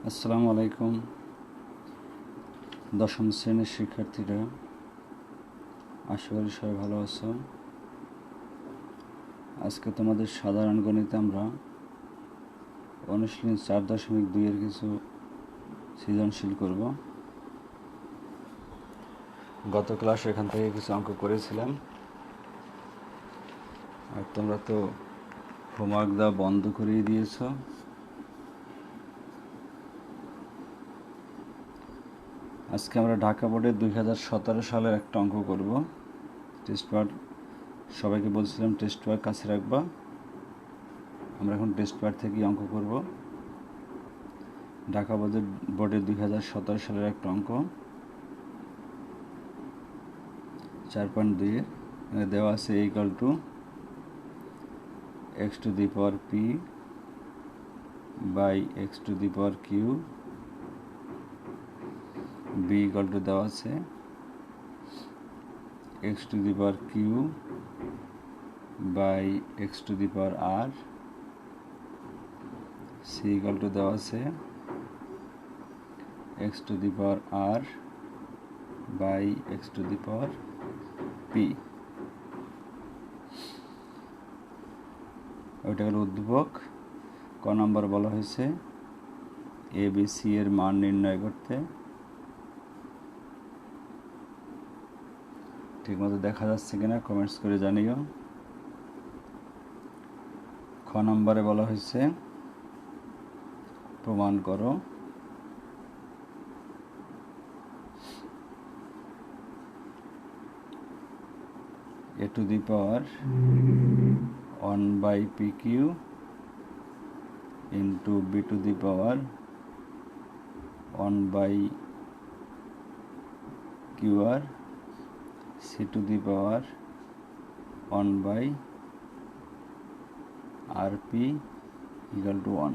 আসসালামু আলাইকুম দশম শ্রেণীর শিক্ষার্থীরা, আশা করি সবাই ভালো আছো। আজকে তোমাদের সাধারণ গণিতে আমরা অনুশীলনী 4.2 এর কিছু সৃজনশীল করব। গত ক্লাসে এখান থেকে কিছু অঙ্ক করেছিলাম, আর তোমরা তো হোমওয়ার্ক দেওয়া বন্ধ করিয়ে দিয়েছো। আজকে আমরা ঢাকা বোর্ডের 2017 সালের একটা অঙ্ক করব। টেস্ট পেপার সবাইকে বলছিলাম টেস্ট পেপার কাছে রাখবা। আমরা এখন টেস্ট পেপার থেকেই অঙ্ক করব। ঢাকা বোর্ডের 2017 সালের একটা অঙ্ক 4.2 এর দেওয়া আছে equal to x to the power p by x to the power q, b equal to দেওয়া আছে x to the power q by x to the power r, c equal to দেওয়া আছে x to the power r by x to the power p। ওইটা হলো উদ্দীপক। ক নম্বর বলা হয়েছে এ বি সি এর মান নির্ণয় করতে। ঠিকমতো দেখা যাচ্ছে কিনা কমেন্টস করে জানিও। খ নম্বরে বলা হয়েছে প্রমাণ করো a to the power 1 by pq into b to the power 1 by qr, c to the power 1 by rp equal to 1।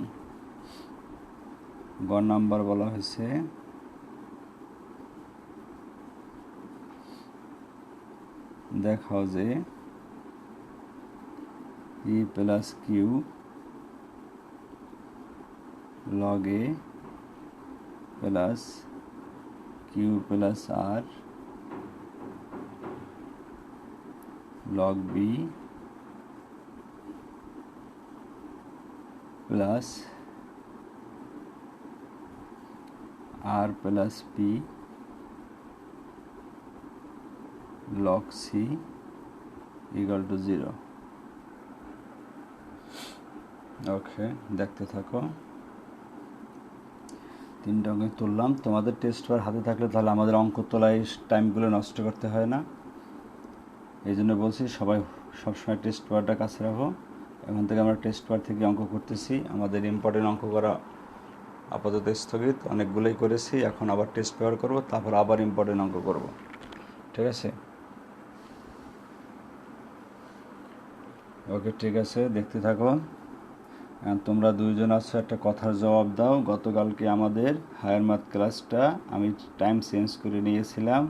গ নাম্বার বলা হয়েছে দেখাও যে e plus q log a plus q plus r log b plus r plus p log c equal to 0। Okay, দেখতে থাকো। তিনটা অঙ্ক তুললাম। তোমাদের টেস্ট পেপার হাতে থাকলে তাহলে আমাদের অঙ্ক তোলায় টাইমগুলো নষ্ট করতে হয় না। এই জন্য বলছি সবাই সবসময় টেস্ট পেপারটা কাছে রাখো। এখন থেকে আমরা টেস্ট পেপার থেকে অঙ্ক করতেছি। আমাদের ইম্পর্টেন্ট অঙ্ক করা আপাতত স্থগিত, অনেকগুলোই করেছি। এখন আবার টেস্ট পেপার করব, তারপর আবার ইম্পর্টেন্ট অঙ্ক করব। ঠিক আছে? ওকে, ঠিক আছে, দেখতে থাকো। তোমরা দুইজন আছো, একটা কথার জবাব দাও। গতকালকে আমাদের হায়ার ম্যাথ ক্লাসটা আমি টাইম চেঞ্জ করে নিয়েছিলাম,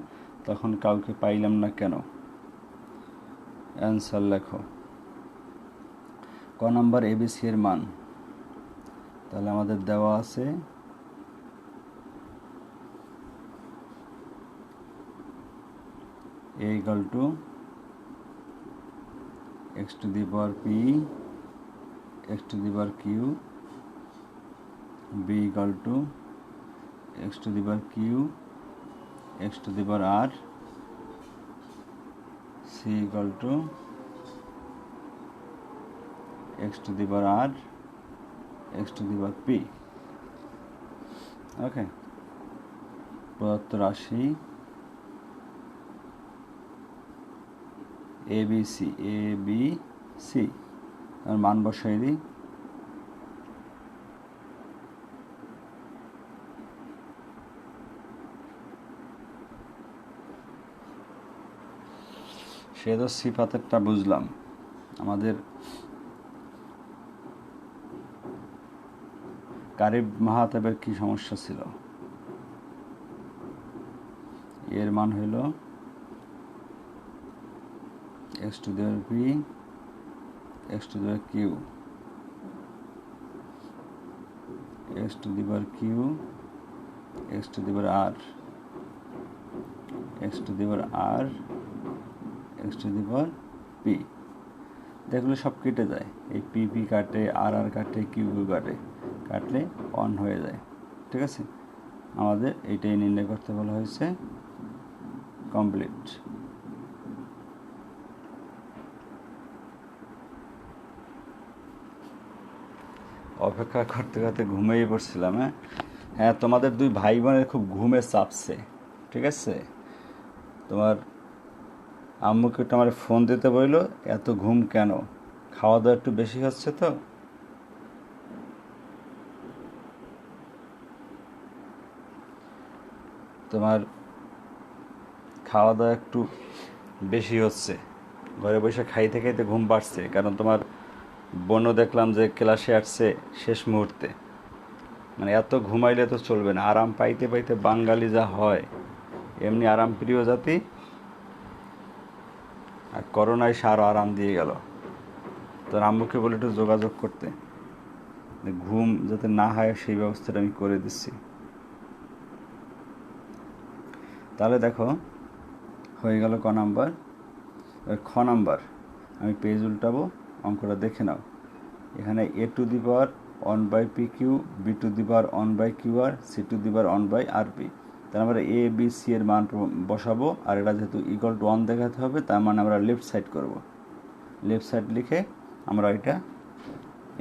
তখন কাউকে পাইলাম না কেন? অ্যান্সার লেখো। ক নাম্বার এবিসি এর মান, তাহলে আমাদের দেওয়া আছে a equal to x to the power p x to the power q, b equal to x to the power q x to the power r, c equal to x to the power r x to the power p। ওকে, প্রদত্ত রাশি A B C আর মান বসাই দিই। সে তো সিফাতেরটা বুঝলাম। আমাদের Karib মাহাতাবের কি সমস্যা ছিল? এর মান হইল x to the power p x to the power q x to the power q, x to the power r, x to the power r, x to the power p. দেখলে সব কেটে যায়, এই পি পি কাটে, আর আর কাটে, Q Q কাটে, কাটলে on হয়ে যায়। ঠিক আছে, আমাদের এইটাই নির্ণয় করতে বলা হয়েছে। কমপ্লিট। অপেক্ষা করতে করতে ঘুমিয়ে পড়ছিলাম। হ্যাঁ, তোমাদের দুই ভাই বোনের খুব ঘুমে চাপছে। ঠিক আছে, তোমার আম্মুকে একটু আমার ফোন দিতে বললো, এত ঘুম কেন, খাওয়া দাওয়া একটু বেশি হচ্ছে তো। তোমার খাওয়া দাওয়া একটু বেশি হচ্ছে, ঘরে বসে খাইতে খাইতে ঘুম পাড়ছে, কারণ তোমার বোনও দেখলাম যে ক্লাসে আসছে শেষ মুহূর্তে। মানে এত ঘুমাইলে তো চলবে না, আরাম পাইতে পাইতে বাঙালি যা হয়, এমনি আরাম প্রিয় জাতি, আর করোনায় সে আরও আরাম দিয়ে গেল। তোর আম্মুকে বলে একটু যোগাযোগ করতে, ঘুম যাতে না হয় সেই ব্যবস্থাটা আমি করে দিচ্ছি। তাহলে দেখো হয়ে গেল ক নাম্বার। খ নাম্বার আমি পেজ উল্টাবো, অঙ্কটা দেখে নাও। এখানে a to the power one by p q, b to the power one by q r, c to the power one by r p. তার আমরা এ বি সি এর মান বসাবো, আর এটা যেহেতু ইকুয়াল টু 1 দেখাতে হবে, তার মানে আমরা লেফট সাইড করব। লেফট সাইড লিখে আমরা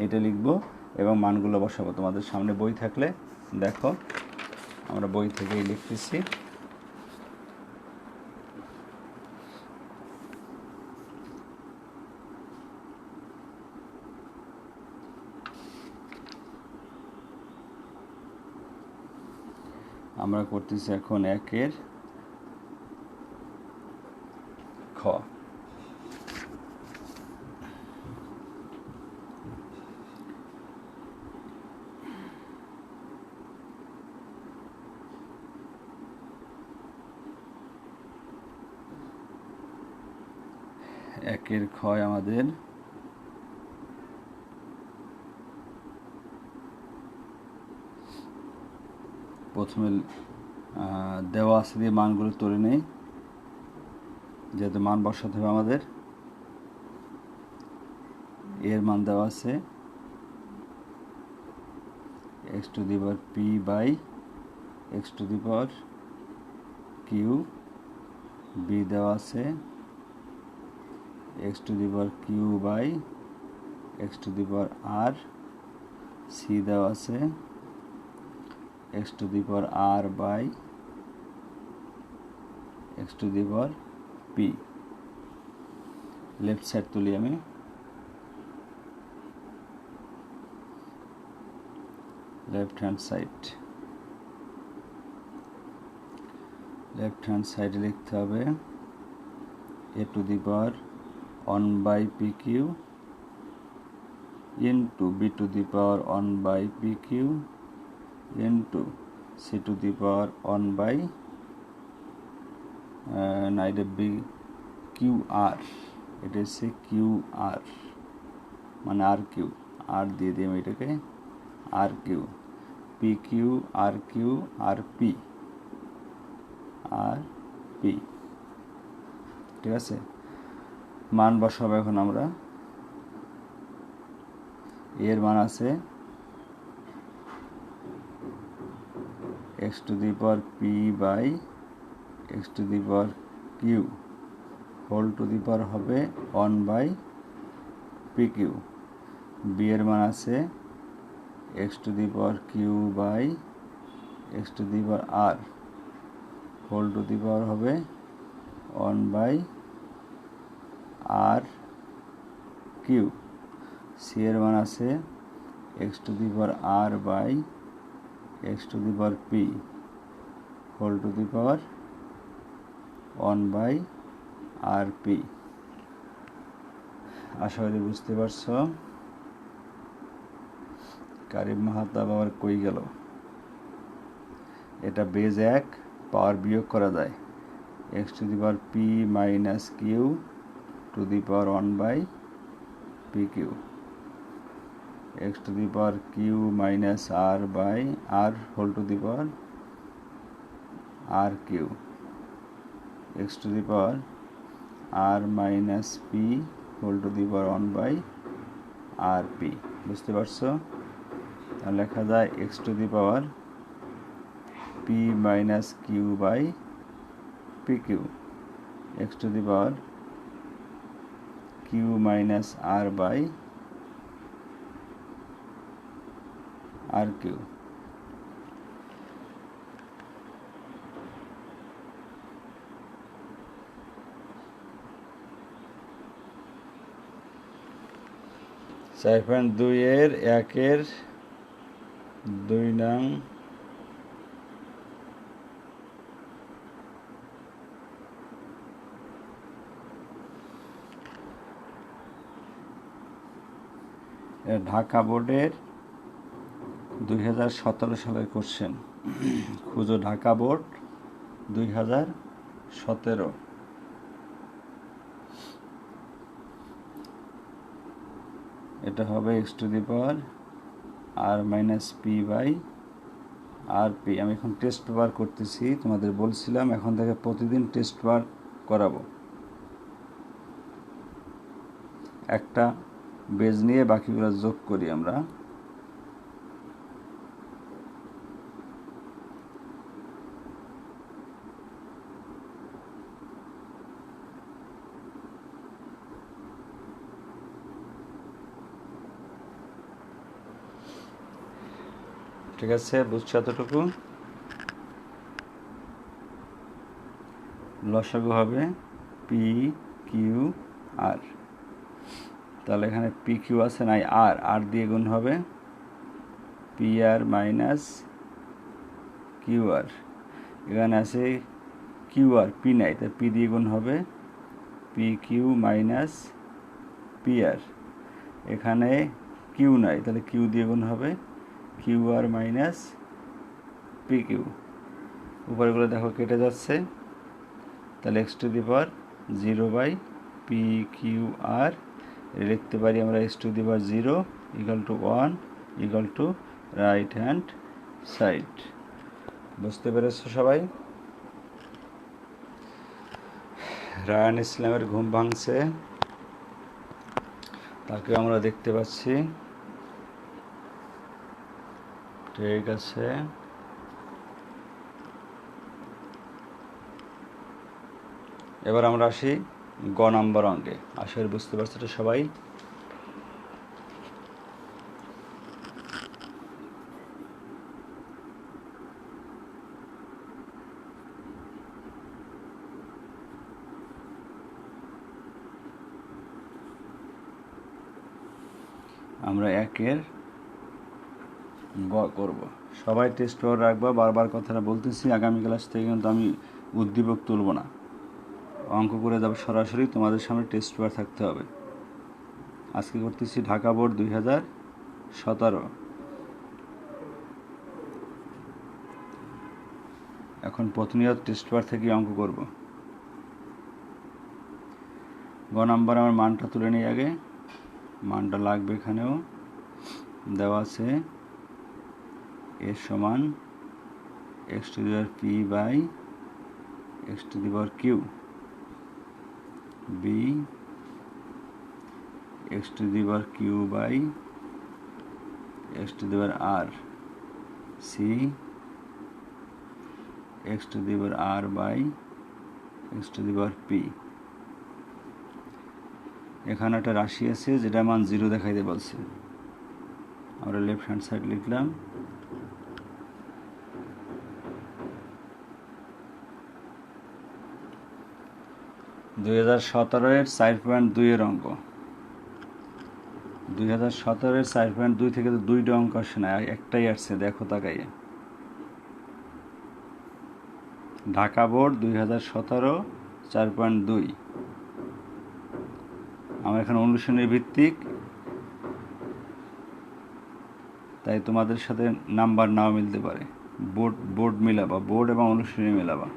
এটা লিখবো এবং মানগুলো বসাবো। তোমাদের সামনে বই থাকলে দেখো, আমরা বই থেকেই লিখতেছি। আমরা করতেছি এখন 1-এর খ। একের ক্ষয় আমাদের প্রথমে দেওয়া আছে দিয়ে মানগুলো তুলে নেই, যেহেতু মান বসাতে হবে আমাদের। এর মান দেওয়া আছে x to the power p by x to the power q, b দেওয়া আছে x to the power q by x to the power r, c দেওয়া আছে x to the power r by x to the power p. Left side তুলি আমি। Left hand সাইডে লিখতে হবে a to the power 1 by p q into b to the power 1 by p q into C to the power 1 by এটা b q r, এটা হচ্ছে Q R মানে আর q, আর দিয়ে দিই আমি এটাকে r q, p q r q r p, r p. ঠিক আছে, মান বসাবো এখন আমরা। এর মান আছে x to the power p by x to the power q whole to the power হবে 1 বাই পি কিউ। বি এর মান আছে x to the power q by x to the power r whole to the power হবে 1 by r q. C এর মান আছে x to the power r by x to the power p whole to the power 1 by r p. আশা করি বুঝতে পারছো। কারিম মাহাতাব আবার কই গেল? এটা বেজ 1, পাওয়ার বিয়োগ করা যায় x to the power p minus q to the power 1 by p q. x to the power q minus r by r whole to the power r q, x to the power r minus p whole to the power 1 by r p। বুঝতে পারছো? তাহলে লেখা যায় x to the power p minus q by pq, x to the power q minus r by rq। চার point দুইয়ের একের 2 নং ঢাকা বোর্ডের 2017 সালের কোশ্চেন। খুঁজো ঢাকা বোর্ড 2017। এটা হবে x to the power r minus p by rp। আমি এখন টেস্ট পেপার করতেছি, তোমাদের বলছিলাম এখন থেকে প্রতিদিন টেস্ট পেপার করাবো। একটা বেজ নিয়ে বাকিগুলো যোগ করি আমরা। ঠিক আছে, বুঝছো এতটুকু? লসাগু হবে পি কিউ আর। তাহলে এখানে পি কিউ আছে নাই, আর আর দিয়ে গুণ হবে P R minus Q R. এখানে আছে কিউ আর, পি নাই, তাই পি দিয়ে গুণ হবে p q minus p r. এখানে কিউ নাই, তাহলে কিউ দিয়ে গুণ হবে q r minus p q. উপরেগুলো দেখো কেটে যাচ্ছে, তাহলে x to the power 0 by p q r লিখতে পারি আমরা x to the power 0 equal to 1 equal to right hand side. বুঝতে পেরেছো সবাই? রায়ান ইসলামের ঘুম ভাঙছে, তাকে আমরা দেখতে পাচ্ছি। ঠিক আছে, এবার আমরা আসি গ নাম্বার অঙ্কে। আশা করি বুঝতে পারছো তো সবাই? আমরা একের গ করব। সবাই টেস্ট পেপার রাখবা, বারবার কথাটা বলতেছি। আগামী ক্লাস থেকে কিন্তু আমি উদ্দীপক তুলব না, অঙ্ক করে যাবে সরাসরি। তোমাদের সামনে টেস্ট পেপার থাকতে হবে। আজকে করতেছি ঢাকা বোর্ড 2017। এখন প্রতিনিয়ত টেস্ট পেপার থেকে অঙ্ক করব। গ নাম্বার আমার মানটা তুলে নিই আগে। মানটা লাগবে, এখানেও দেওয়া আছে এ সমান x to the power p by x to the power q, b x to the power q by x to the power r, c x to the power r by x to the power p। এখানে একটা রাশি আছে যেটা মান 0 দেখাইতে বলছে, আমরা left hand side লিখলাম। দুই হাজার 17-এর 4.2 অঙ্ক। 2017-এর 4.2 থেকে তো 2টা অঙ্ক আসে না, একটাই আসছে, দেখো তাকাইয়ে। ঢাকা বোর্ড 2017 4.2। আমার এখানে অনুশীলনের ভিত্তিক, তাই তোমাদের সাথে নাম্বার নাও মিলতে পারে। বোর্ড মিলাবা, বোর্ড এবং অনুশীলনী মিলাবা।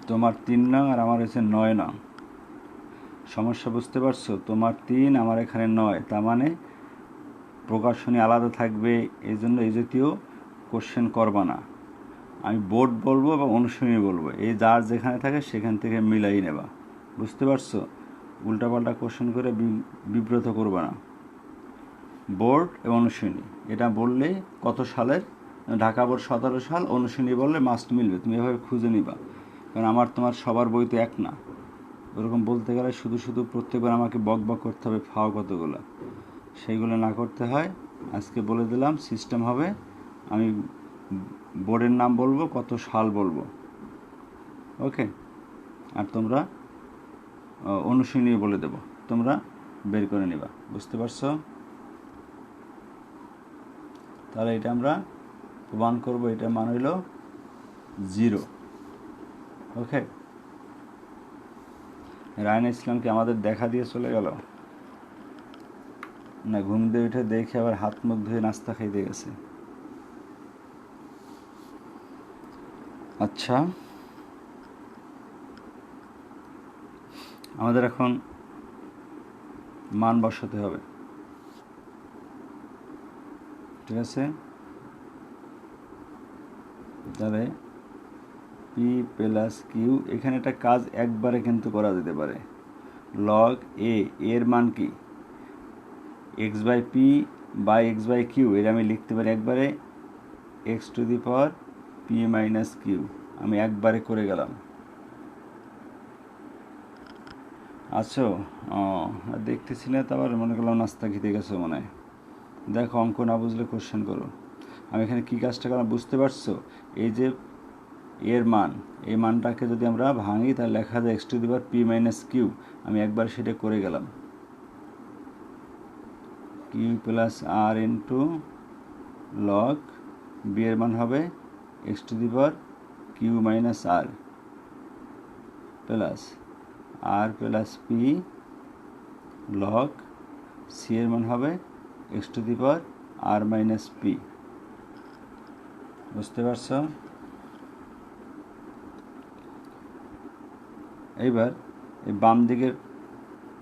তোমার 3 নং আর আমার হচ্ছে 9 নং। সমস্যা বুঝতে পারছো? তোমার 3, আমার এখানে 9, তার মানে প্রকাশনী আলাদা থাকবে, এই জন্য এই জাতীয় কোশ্চেন করবা না। আমি বোর্ড বলবো বা অনুশীলনী বলবো, এই যার যেখানে থাকে সেখান থেকে মিলাই নেবা। বুঝতে পারছো? উল্টাপাল্টা কোশ্চেন করে বিব্রত করবা না। বোর্ড এবং অনুশীলনী এটা বললে কত সালের, ঢাকা বোর্ড 17 সাল, অনুশীলনী বললে মাস্ট মিলবে, তুমি এভাবে খুঁজে নিবা। কারণ আমার তোমার সবার বই তো এক না। ওরকম বলতে গেলে শুধু শুধু প্রত্যেকবার আমাকে বক বক করতে হবে ফাও কতগুলো, সেইগুলো না করতে হয়। আজকে বলে দিলাম সিস্টেম হবে, আমি বোর্ডের নাম বলবো, কত সাল বলবো, ওকে। আর তোমরা অনুশীলনী বলে দেবো, তোমরা বের করে নিবা। বুঝতে পারছো? তাহলে এটা আমরা প্রমাণ করবো, এটা মান হইল 0, ওকে। রায়না ইসলামকে আমাদের দেখা দিয়ে চলে গেল না? ঘুম দিয়ে উঠে দেখে আবার হাত মুখ ধুয়ে নাস্তা খাইতে গেছে। আচ্ছা, আমাদের এখন মান বসাতে হবে, ঠিক আছে? তাহলে পি প্লাস কিউ, এখানে একটা কাজ একবারে কিন্তু করা যেতে পারে। লগ এ এর মান কি? X by p by x by q, এর আমি লিখতে পারি একবারে x to the power p minus q. আমি একবারে করে গেলাম। আচ্ছা, দেখতেছি না তো, আবার মনে করলাম নাস্তা খেতে গেছো মনে হয়। দেখো, অঙ্ক না বুঝলে কোশ্চেন করো। আমি এখানে কী কাজটা করলাম বুঝতে পারছো? এই যে এর মান, এই মানটাকে যদি আমরা ভাঙি তাহলে লেখা যায় x to the power p minus q. আমি একবার সেটা করে গেলাম, q plus r into log b এর মান হবে x to the power q minus r plus r plus p log c এর মান হবে x to the power r minus p. বুঝতে পারছো? এইবার এই বাম দিকের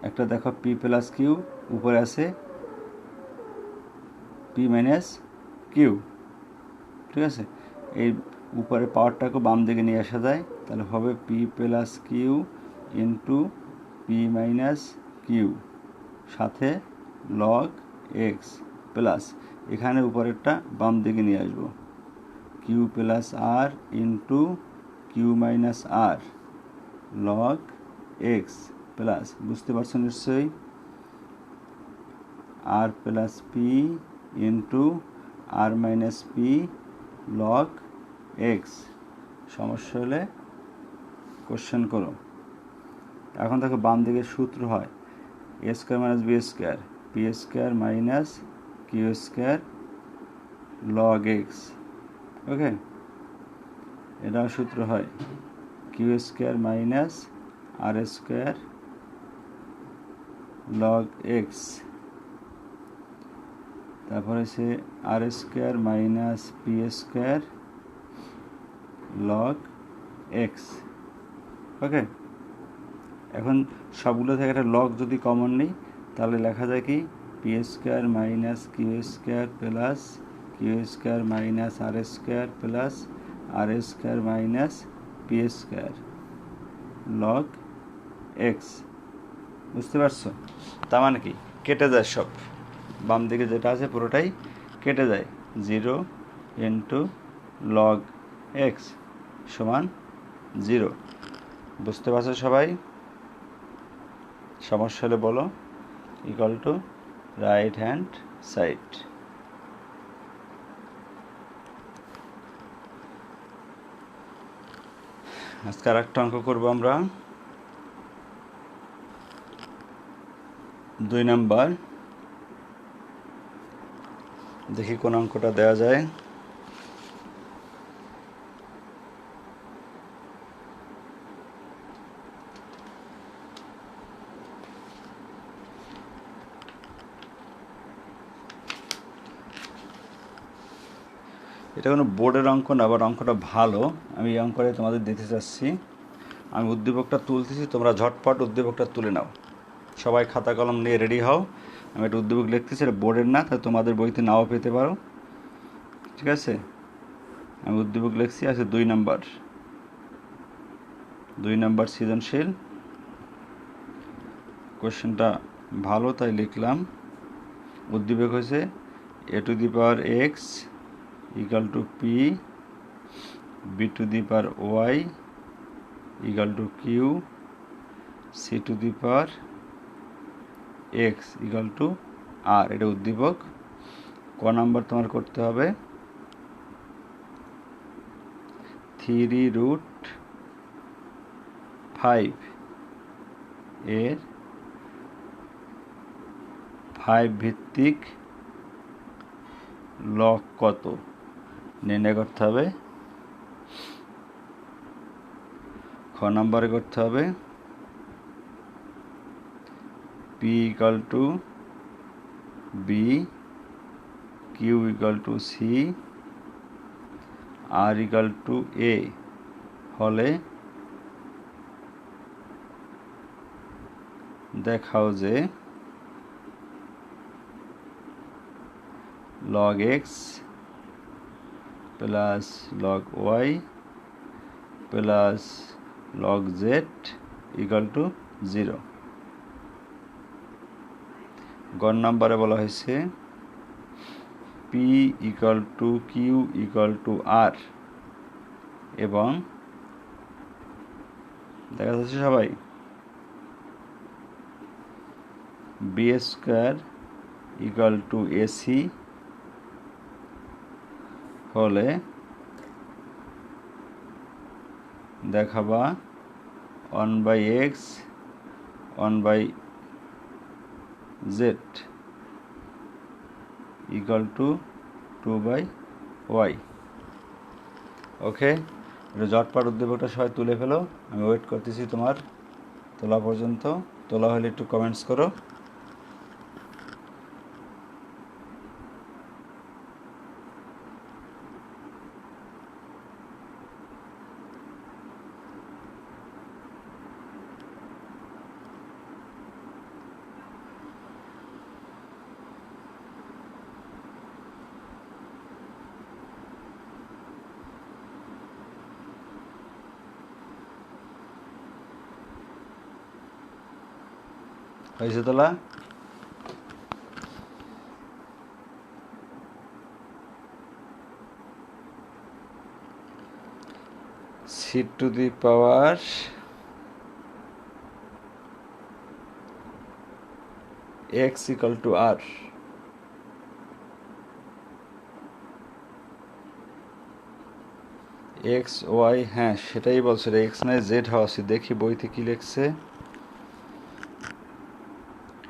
একটা দেখো, পি প্লাস কিউ, উপরে আছে পি মাইনাস কিউ, ঠিক আছে? এই উপরে পাওয়ারটাকে বাম দিকে নিয়ে আসা যায়, তাহলে হবে p plus q into p minus q সাথে লগ এক্স প্লাস, এখানে উপরেরটা বাম দিকে নিয়ে আসবো, q plus r into q minus r log x plus, বুঝতে পারছো নিশ্চয়ই, r plus p into r minus p log x. সমস্যা হলে কোশ্চেন করো। এখন দেখো, বাম দিকের সূত্র হয় a square minus b square, p square minus q square log x, okay. এটাও সূত্র হয় q square minus r square log x, তারপরে সে r square minus p square log x, okay. এখন সবগুলো থেকে একটা লগ যদি কমন নিই তাহলে লেখা যায় কি p square minus q square plus q square minus r square plus r square minus p square log x. বুঝতে পারছো? তার মানে কি কেটে যায় সব, বাম দিকে যেটা আছে পুরোটাই কেটে যায়, 0 ইন্টু লগ এক্স সমান 0। বুঝতে পারছো সবাই? সমস্যা হলে বলো, equal to right hand side. আজকে আর একটা অঙ্ক করবো আমরা, 2 নাম্বার। দেখি কোন অঙ্কটা দেওয়া যায়। এটা কোনো বোর্ডের অঙ্ক না, আবার অঙ্কটা ভালো, আমি এই অঙ্কটাই তোমাদের দিতে চাচ্ছি। আমি উদ্দীপকটা তুলতেছি, তোমরা ঝটপট উদ্দীপকটা তুলে নাও। সবাই খাতা কলম নিয়ে রেডি হও। আমি একটা উদ্দীপক লিখতেছি, এটা বোর্ডের না, তাই তোমাদের বইতে নাও পেতে পারো, ঠিক আছে? আমি উদ্দীপক লিখছি, আছে 2 নাম্বার সৃজনশীল। কোশ্চেনটা ভালো তাই লিখলাম। উদ্দীপক হয়েছে a⁴x = p, b⁴y = q, c⁴x = r। এটা উদ্দীপক। ক নাম্বার তোমার করতে হবে 3√5 এর 5 ভিত্তিক লগ কত নির্ণয় করতে হবে। খ নাম্বারে করতে হবে p = b, q = c, r = a হলে দেখাও যে log x plus log y plus log z = 0। গ নাম্বারে বলা হয়েছে p = q = r এবং দেখা যাচ্ছে সবাই b² = ac হলে দেখাবা 1/x 1/z = 2/y। ওকে, এটা ঝটপট উদ্দীপকটা সবাই তুলে ফেলো। আমি ওয়েট করতেছি তোমার তোলা পর্যন্ত। তোলা হলে একটু কমেন্টস করো। হয়েছে তোলা? c⁴ x = r। X Y, হ্যাঁ সেটাই বলছে, এক্স নয় জেড হওয়া উচিত। দেখি বইতে কি লিখছে।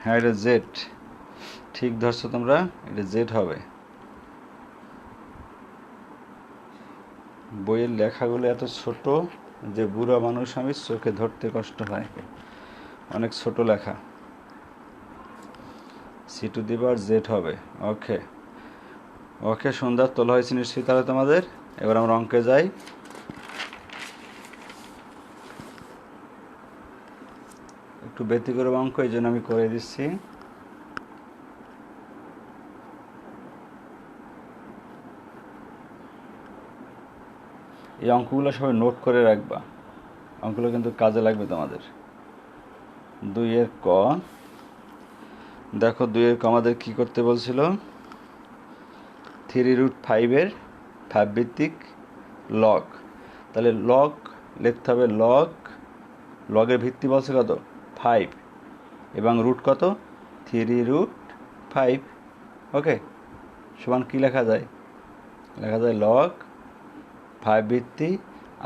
হ্যাঁ এটা জেড, ঠিক ধরছো তোমরা, এটা জেড হবে। বইয়ের লেখাগুলো এত ছোট যে বুড়া মানুষ আমি চোখে ধরতে কষ্ট হয়, অনেক ছোট লেখা। c⁴z হবে। ওকে ওকে, সুন্দর তোলা হয়েছে নিশ্চয়ই তাহলে তোমাদের। এবার আমরা অঙ্কে যাই। একটু ব্যতিক্রম অঙ্ক, এই জন্য আমি করে দিচ্ছি। এই অঙ্কগুলো সবাই নোট করে রাখবা, অঙ্কগুলো কিন্তু কাজে লাগবে তোমাদের। 2 ক, দেখো 2 ক আমাদের কী করতে বলছিল? 3√5 এর 5 ভিত্তিক লগ। তাহলে লগ লিখতে হবে, লগের ভিত্তি বলছে কত? 5 এবং রুট কত? 3√5। ওকে, সমান কী লেখা যায়? লেখা যায় লগ 5 ভিত্তি,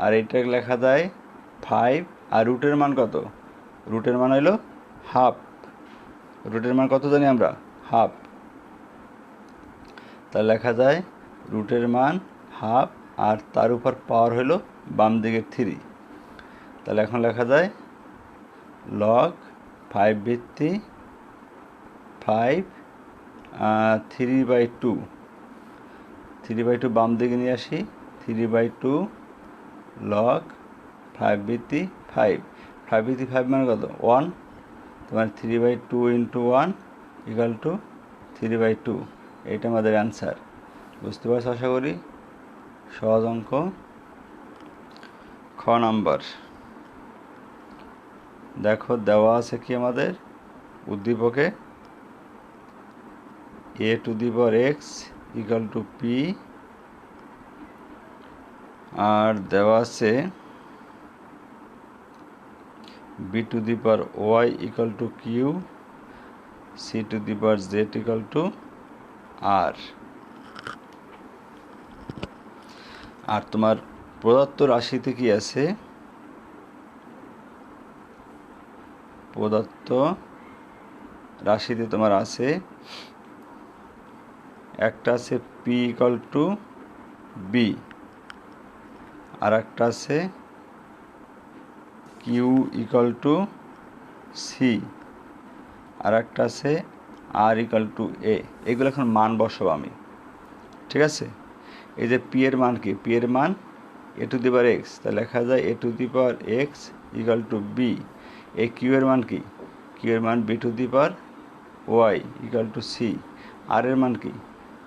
আর এটা লেখা যায় 5, আর রুটের মান কত? রুটের মান হইল হাফ। রুটের মান কত জানি আমরা? হাফ। তাহলে লেখা যায় রুটের মান হাফ, আর তার উপর পাওয়ার হইল বাম দিকের 3। তাহলে এখন লেখা যায় লগ 5 ভিত্তি 5 3/2। 3/2 বাম দিকে নিয়ে আসি, 3/2 লগ 5/5 5/5 মানে কত 1 তোমার 3/2 ইন্টু 1 ইকুয়াল টু 3/2 এইটা আমাদের অ্যান্সার। বুঝতে পারছো আশা করি। সহজ অঙ্ক। খ নাম্বার দেখো দেওয়া আছে কি আমাদের উদ্দীপকে a⁴x ইকুয়াল টু p আর দেওয়া আছে b⁴y equal to q c⁴z equal to r। আর তোমার প্রদত্ত রাশিতে কি আছে? প্রদত্ত রাশিতে তোমার আছে একটা আছে p ইকুয়াল টু b, আর একটা আছে q ইকুয়াল টু c, আর একটা আছে r ইকুয়াল টু a। এগুলো এখন মান বসাবো আমি, ঠিক আছে? এই যে p এর মান কি? p এর মান a⁴x, তা লেখা যায় a⁴x ইকুয়াল টু b। এই q এর মান কি? q এর মান b⁴y ইকুয়াল টু c। আর এর মান কি?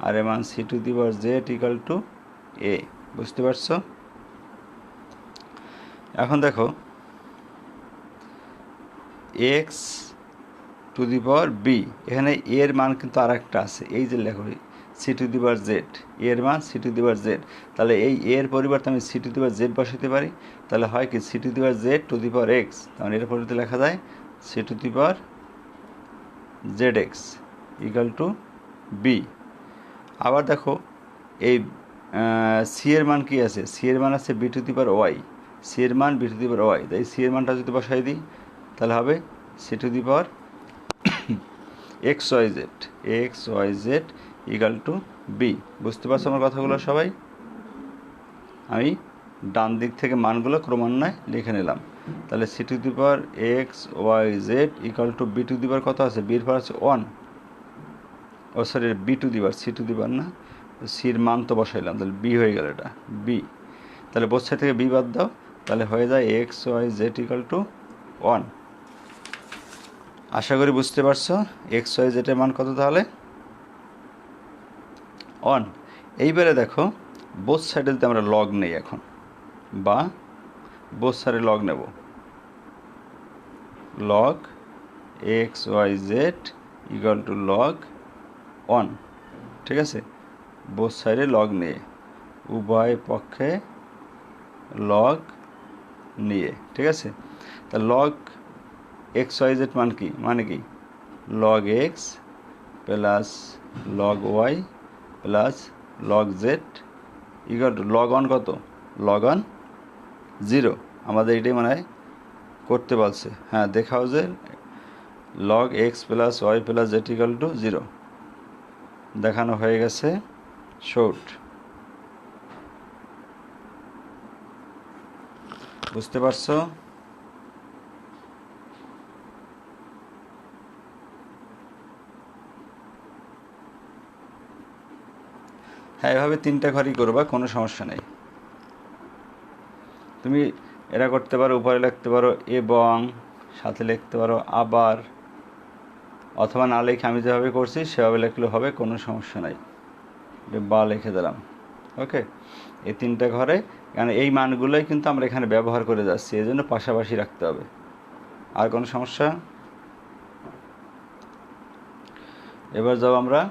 আর এর মান c⁴z ইকুয়াল টু a। বুঝতে পারছো? এখন দেখো x⁴b, এখানে এর মান কিন্তু আর একটা আছে, এই যে লেখো c⁴z, এর মান c⁴z। তাহলে এই এর পরিবর্তে আমি c⁴z বসাতে পারি, তাহলে হয় কি c⁴z⁴x, তাহলে এর পরিবর্তে লেখা যায় c⁴zx ইকুয়াল টু b। আবার দেখো এই সি এর মান কি আছে? সি এর মান আছে b⁴y, সি এর মান b⁴y, তাই সি এর মানটা যদি বসাই দিই তাহলে হবে c⁴xyz ইকুয়াল টু b। বুঝতে পারছো আমার কথাগুলো সবাই? আমি ডান দিক থেকে মানগুলো ক্রমান্বয়ে লিখে নিলাম। তাহলে c⁴xyz ইকুয়াল টু b⁴ কত আছে? b এর পর আছে 1, ও সরি b⁴ c⁴ না, সির মান তো বসাইলাম, তাহলে b হয়ে গেল, এটা b। তাহলে বোথ সাইড থেকে b বাদ দাও, তাহলে হয়ে যায় xyz ইকুয়াল টু 1। আশা করি বুঝতে পারছো xyz এর মান কত তাহলে 1। এইবারে দেখো বোথ সাইডে যদি আমরা লগ নেই এখন, বা বোথ সাইডে লগ নেব, log xyz equal to log 1, ঠিক আছে? বোথ সাইডে লগ নিয়ে, উভয় পক্ষে লগ নিয়ে, ঠিক আছে? তা লগ xyz মান কি? মানে কি log x plus log y plus log z equal to log 1 কত? লগ 1 0। আমাদের এটাই মনে হয় করতে বলছে। হ্যাঁ, দেখাও যে log x plus y plus z equal to 0 দেখানো হয়ে গেছে। শর্ট। বুঝতে পারছো? হ্যাঁ, এভাবে 3টা ঘরই করবা, কোনো সমস্যা নেই। তুমি এরা করতে পারো, উপরে লিখতে পারো এবং, সাথে লিখতে পারো আবার, অথবা না লিখে আমি যেভাবে করছি সেভাবে লিখলেও হবে, কোনো সমস্যা নাই। বা লিখে দিলাম। ওকে, এই 3টা ঘরে, কারণ এই মানগুলোই কিন্তু আমরা এখানে ব্যবহার করে যাচ্ছি, এই জন্য পাশাপাশি রাখতে হবে। আর কোনো সমস্যা? এবার যাও আমরা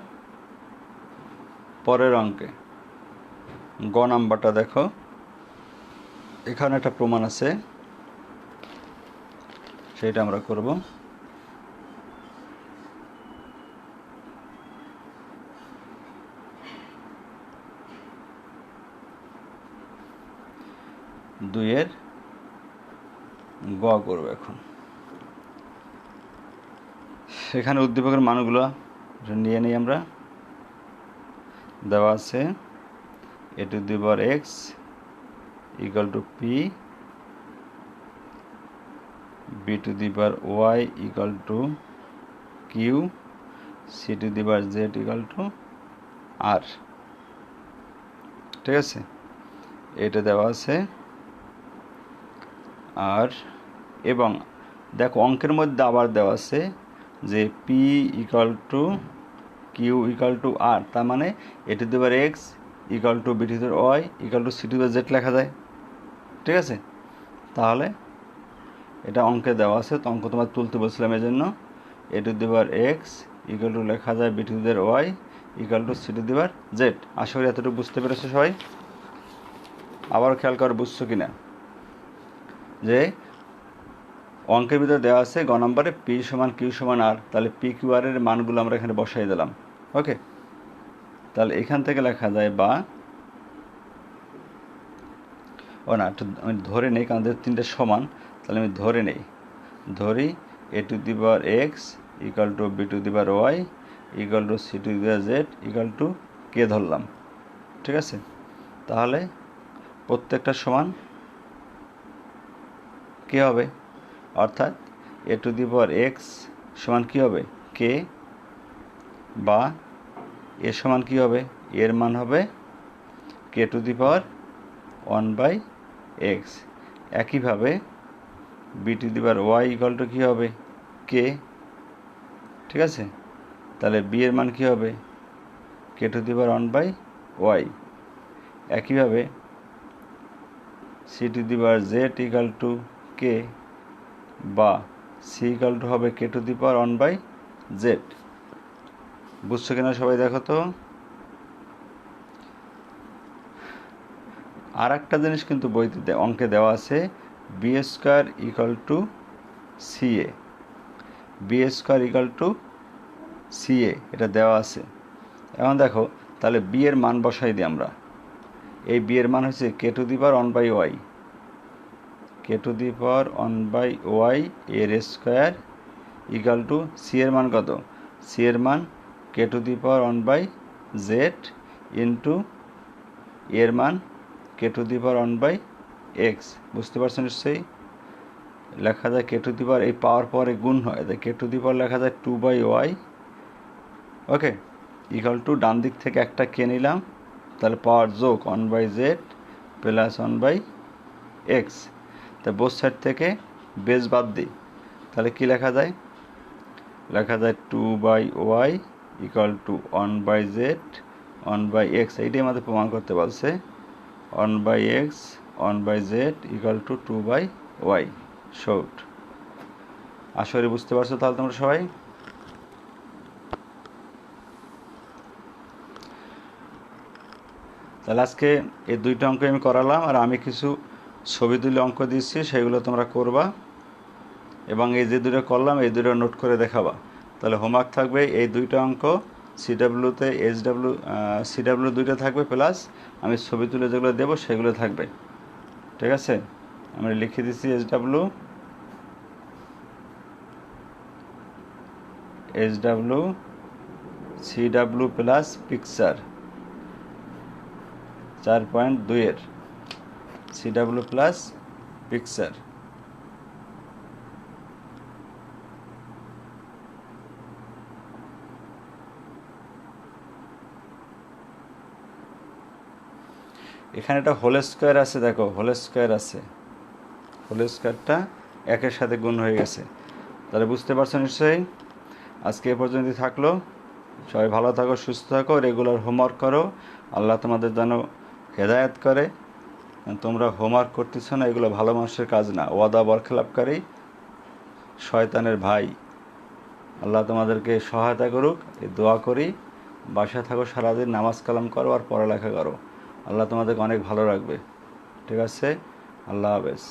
পরের অঙ্কে। গ নাম্বারটা দেখো, এখানে একটা প্রমাণ আছে, সেটা আমরা করব। দুইয়ের গ করব এখন। এখানে উদ্দীপকের মানগুলো নিয়ে নিই আমরা। দেওয়া আছে a⁴x equal to p, b⁴y equal to q, c⁴z equal to r, ঠিক আছে? এটা দেওয়া আছে। আর এবং দেখো অঙ্কের মধ্যে আবার দেওয়া আছে যে p equal to q equal to r, তার মানে a to the power x equal to b to the power y equal to c to the power z লেখা যায়। ঠিক আছে, তাহলে এটা অঙ্কে দেওয়া আছে, তো অঙ্ক তোমার তুলতে বলছিলাম এই জন্য। A to the power x equal to লেখা যায় b to the power y equal to c to the power z. আশা করি এতটুকু বুঝতে পেরেছো সবাই। আবার খেয়াল করে বুঝছো কিনা যে অঙ্কের ভিতরে দেওয়া আছে গ নম্বরে পি সমান কিউ সমান আর, তাহলে পি কিউ আর এর মানগুলো আমরা এখানে বসাই দিলাম। ওকে, তাহলে এখান থেকে লেখা যায় বা ও না, একটু আমি ধরে নেই কারণ তিনটে সমান, তাহলে আমি ধরে নেই, ধরি a to the power x equal to b to the power y equal to c to the power z equal to k ধরলাম। ঠিক আছে, তাহলে প্রত্যেকটা সমান কে হবে, অর্থাৎ এ টু দি পাওয়ার এক্স সমান কী হবে কে, বা এ সমান কী হবে, এর মান হবে কে টু দি পাওয়ার 1/x। একইভাবে b to the power y equal to কী হবে কে। ঠিক আছে, তাহলে বি এর মান কী হবে কে টু দি পাওয়ার 1/y। একইভাবে c to the power z equal to k, বা সি ইকাল টু হবে কে টু দি পাওয়ার 1/z। বুঝছো কিনা সবাই দেখো তো। আর একটা জিনিস কিন্তু বইতে অঙ্কে দেওয়া আছে b square equal to c a, b square equal to c a, এটা দেওয়া আছে। এখন দেখো তাহলে বি এর মান বসাই দিই আমরা। এই বি এর মান হচ্ছে কে two the power 1/y, K two the power 1/y এর স্কোয়ার ইকাল টু সি এর মান কত, সি এর মান কে two the power 1/z into এর মান কে টু দি পাওয়ার 1/x। বুঝতে পারছো নিশ্চয়ই, লেখা যায় কে টু দি পাওয়ার, এই পাওয়ার পরে গুণ হয়, তাই কে টু দি পাওয়ার লেখা যায় 2/y। ওকে, ইকাল টু ডান দিক থেকে একটা কে নিলাম, তাহলে পাওয়ার যোগ 1/z প্লাস 1/x। তা বোথ সাইড থেকে বেস বাদ দিই, তাহলে কি লেখা যায়, লেখা যায় 2/y equal to 1/z 1/x। এইটাই আমাদের প্রমাণ করতে বলছে 1/x 1/z equal to 2/y short. আশা করি বুঝতে পারছো তাহলে তোমরা সবাই। তাহলে আজকে এই দুইটা অঙ্ক আমি করালাম, আর আমি কিছু ছবি তুলে অঙ্ক দিচ্ছি, সেগুলো তোমরা করবা, এবং এই যে দুটো করলাম এই দুটো নোট করে দেখাবা। তাহলে হোমওয়ার্ক থাকবে এই দুইটা অঙ্ক, সিডাব্লিউতে সিডাব্লিউ দুইটা থাকবে, প্লাস আমি ছবি তুলে যেগুলো দেবো সেগুলো থাকবে। ঠিক আছে, আমি লিখে দিচ্ছি SW CW plus picture 4.2 CW plus picture. এখানে একটা হোল স্কোয়ার আছে, দেখো হোল স্কোয়ার আছে, হোল স্কোয়ারটা একের সাথে গুণ হয়ে গেছে। তাহলে বুঝতে পারছো নিশ্চয়ই। আজকে এ পর্যন্তই থাকলো, সবাই ভালো থাকো, সুস্থ থাকো, রেগুলার হোমওয়ার্ক করো, আল্লাহ তোমাদের যেন হেদায়েত করে। তোমরা হোমওয়ার্ক করতেছো না, এগুলো ভালো মানুষের কাজ না, ওয়াদা বরখেলাপকারী শয়তানের ভাই। আল্লাহ তোমাদেরকে সহায়তা করুক, এই দোয়া করি। বাসায় থাকো, সারাদিন নামাজ কালাম করো আর পড়ালেখা করো, আল্লাহ তোমাদেরকে অনেক ভালো রাখবে। ঠিক আছে, আল্লাহ হাফেজ।